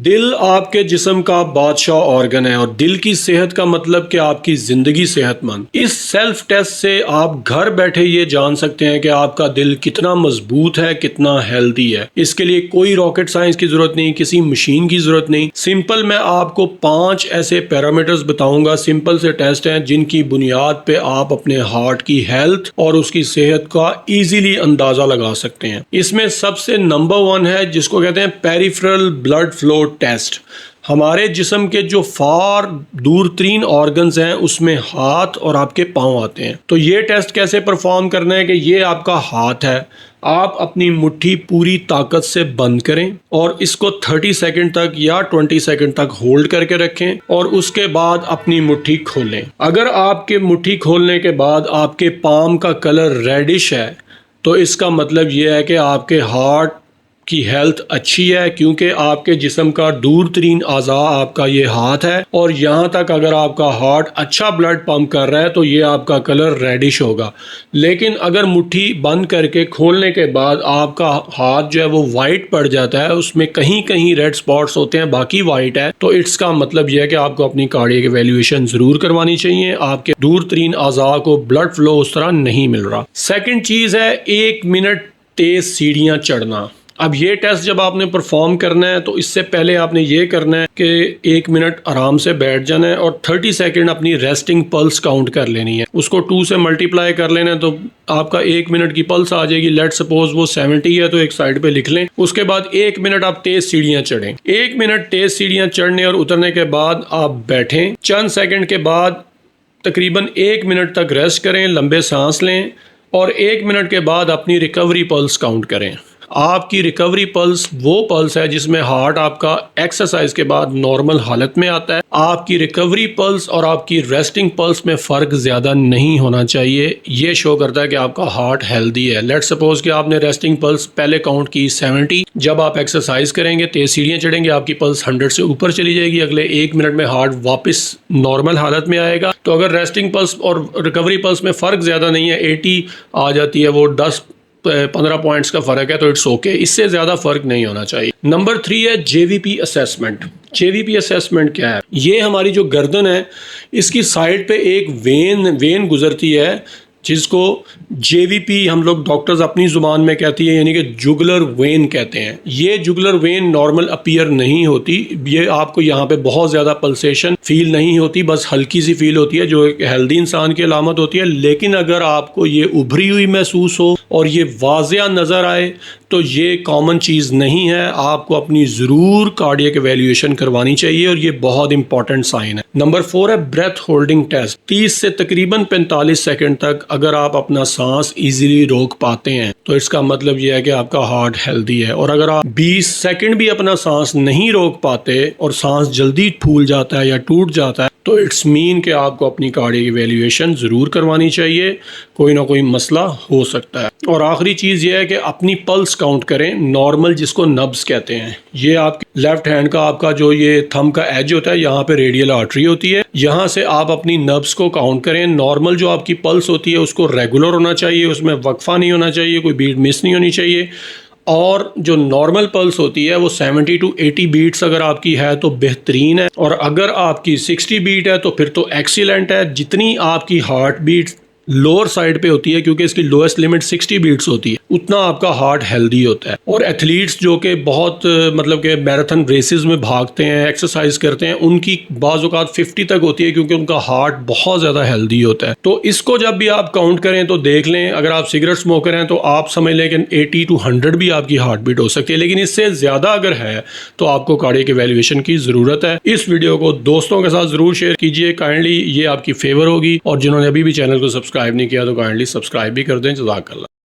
दिल आपके जिस्म का बादशाह ऑर्गन है और दिल की सेहत का मतलब कि आपकी जिंदगी सेहतमंद। इस सेल्फ टेस्ट से आप घर बैठे ये जान सकते हैं कि आपका दिल कितना मजबूत है, कितना हेल्दी है। इसके लिए कोई रॉकेट साइंस की जरूरत नहीं, किसी मशीन की जरूरत नहीं। सिंपल मैं आपको 5 ऐसे पैरामीटर्स बताऊंगा, सिंपल से टेस्ट हैं जिनकी बुनियाद पे आप अपने हार्ट की हेल्थ और उसकी सेहत का इजीली अंदाजा लगा सकते हैं। इसमें सबसे नंबर 1 है जिसको कहते हैं पेरिफेरल ब्लड फ्लो टेस्ट। हमारे जिस्म के जो फार दूर तरीन ऑर्गन्स हैं उसमें हाथ और आपके पाँव आते हैं। तो ये टेस्ट कैसे परफॉर्म करना है कि ये आपका हाथ है, आप अपनी मुट्ठी पूरी ताकत से बंद करें और इसको 30 सेकंड तक या 20 सेकंड तक होल्ड करके रखें और उसके बाद अपनी मुट्ठी खोलें। अगर आपके मुट्ठी खोलने के बाद आपके पाम का कलर रेडिश है तो इसका मतलब ये है कि आपके हार्ट की हेल्थ अच्छी है, क्योंकि आपके जिस्म का दूर तरीन आज़ा आपका ये हाथ है और यहाँ तक अगर आपका हार्ट अच्छा ब्लड पंप कर रहा है तो ये आपका कलर रेडिश होगा। लेकिन अगर मुट्ठी बंद करके खोलने के बाद आपका हाथ जो है वो वाइट पड़ जाता है, उसमें कहीं कहीं रेड स्पॉट्स होते हैं, बाकी वाइट है, तो इसका मतलब यह है कि आपको अपनी कार्डियक इवैल्यूएशन ज़रूर करवानी चाहिए। आपके दूर तरीन आज़ा को ब्लड फ्लो उस तरह नहीं मिल रहा। सेकेंड चीज़ है 1 मिनट तेज़ सीढ़ियाँ चढ़ना। अब ये टेस्ट जब आपने परफॉर्म करना है तो इससे पहले आपने ये करना है कि 1 मिनट आराम से बैठ जाना है और 30 सेकंड अपनी रेस्टिंग पल्स काउंट कर लेनी है। उसको 2 से मल्टीप्लाई कर लेना है तो आपका 1 मिनट की पल्स आ जाएगी। लेट सपोज वो 70 है तो एक साइड पे लिख लें। उसके बाद 1 मिनट आप तेज सीढ़ियाँ चढ़ें। 1 मिनट तेज सीढ़ियाँ चढ़ने और उतरने के बाद आप बैठें। चंद सेकंड के बाद तकरीबन 1 मिनट तक रेस्ट करें, लंबे सांस लें और 1 मिनट के बाद अपनी रिकवरी पल्स काउंट करें। आपकी रिकवरी पल्स वो पल्स है जिसमें हार्ट आपका एक्सरसाइज के बाद नॉर्मल हालत में आता है। आपकी रिकवरी पल्स और आपकी रेस्टिंग पल्स में फ़र्क ज़्यादा नहीं होना चाहिए। ये शो करता है कि आपका हार्ट हेल्दी है। लेट सपोज कि आपने रेस्टिंग पल्स पहले काउंट की 70, जब आप एक्सरसाइज करेंगे, तेज़ सीढ़ियाँ चढ़ेंगे, आपकी पल्स 100 से ऊपर चली जाएगी। अगले 1 मिनट में हार्ट वापस नॉर्मल हालत में आएगा। तो अगर रेस्टिंग पल्स और रिकवरी पल्स में फ़र्क ज़्यादा नहीं है, 80 आ जाती है, वो 10-15 पॉइंट्स का फ़र्क है, तो इट्स ओके। इससे ज़्यादा फ़र्क नहीं होना चाहिए। नंबर 3 है जेवीपी असेसमेंट। जेवीपी असेसमेंट क्या है? ये हमारी जो गर्दन है इसकी साइड पे एक वेन गुजरती है जिसको जेवीपी हम लोग डॉक्टर्स अपनी ज़ुबान में कहती है, यानी कि जुगुलर वेन कहते हैं। ये जुगुलर वेन नॉर्मल अपीयर नहीं होती। ये आपको यहाँ पे बहुत ज़्यादा पल्सेशन फील नहीं होती, बस हल्की सी फील होती है जो एक हेल्दी इंसान की अलामत होती है। लेकिन अगर आपको ये उभरी हुई महसूस हो और ये वाज़िया नज़र आए तो ये कॉमन चीज़ नहीं है। आपको अपनी ज़रूर कार्डियक इवैल्यूएशन करवानी चाहिए और ये बहुत इंपॉर्टेंट साइन है। नंबर 4 है ब्रेथ होल्डिंग टेस्ट। 30 से तकरीबन 45 सेकंड तक अगर आप अपना सांस इजीली रोक पाते हैं तो इसका मतलब यह है कि आपका हार्ट हेल्दी है। और अगर आप 20 सेकंड भी अपना सांस नहीं रोक पाते और सांस जल्दी फूल जाता है या टूट जाता है तो इट्स मीन कि आपको अपनी कार्डियक इवैल्यूएशन ज़रूर करवानी चाहिए, कोई ना कोई मसला हो सकता है। और आखिरी चीज़ ये है कि अपनी पल्स काउंट करें नॉर्मल, जिसको नब्स कहते हैं। ये आपके लेफ्ट हैंड का आपका जो ये थंब का एज होता है, यहाँ पे रेडियल आर्टरी होती है, यहाँ से आप अपनी नब्स को काउंट करें। नॉर्मल जो आपकी पल्स होती है उसको रेगुलर होना चाहिए, उसमें वक्फा नहीं होना चाहिए, कोई बीट मिस नहीं होनी चाहिए। और जो नॉर्मल पल्स होती है वो 70 to 80 बीट्स अगर आपकी है तो बेहतरीन है, और अगर आपकी 60 बीट है तो फिर तो एक्सीलेंट है। जितनी आपकी हार्ट बीट लोअर साइड पे होती है, क्योंकि इसकी लोएस्ट लिमिट 60 बीट्स होती है, उतना आपका हार्ट हेल्दी होता है। और एथलीट्स जो कि बहुत मतलब कि मैराथन रेसेस में भागते हैं, एक्सरसाइज करते हैं, उनकी बाज़ औक़ात 50 तक होती है, क्योंकि उनका हार्ट बहुत ज़्यादा हेल्दी होता है। तो इसको जब भी आप काउंट करें तो देख लें, अगर आप सिगरेट स्मोकर हैं तो आप समझ लें कि 80 to 100 भी आपकी हार्ट बीट हो सकती है। लेकिन इससे ज़्यादा अगर है तो आपको कार्डियक इवैल्यूएशन की ज़रूरत है। इस वीडियो को दोस्तों के साथ ज़रूर शेयर कीजिए काइंडली, ये आपकी फेवर होगी। और जिन्होंने अभी भी चैनल को सब्सक्राइब नहीं किया तो काइंडली सब्सक्राइब भी कर दें। जज़ाकल्लाह।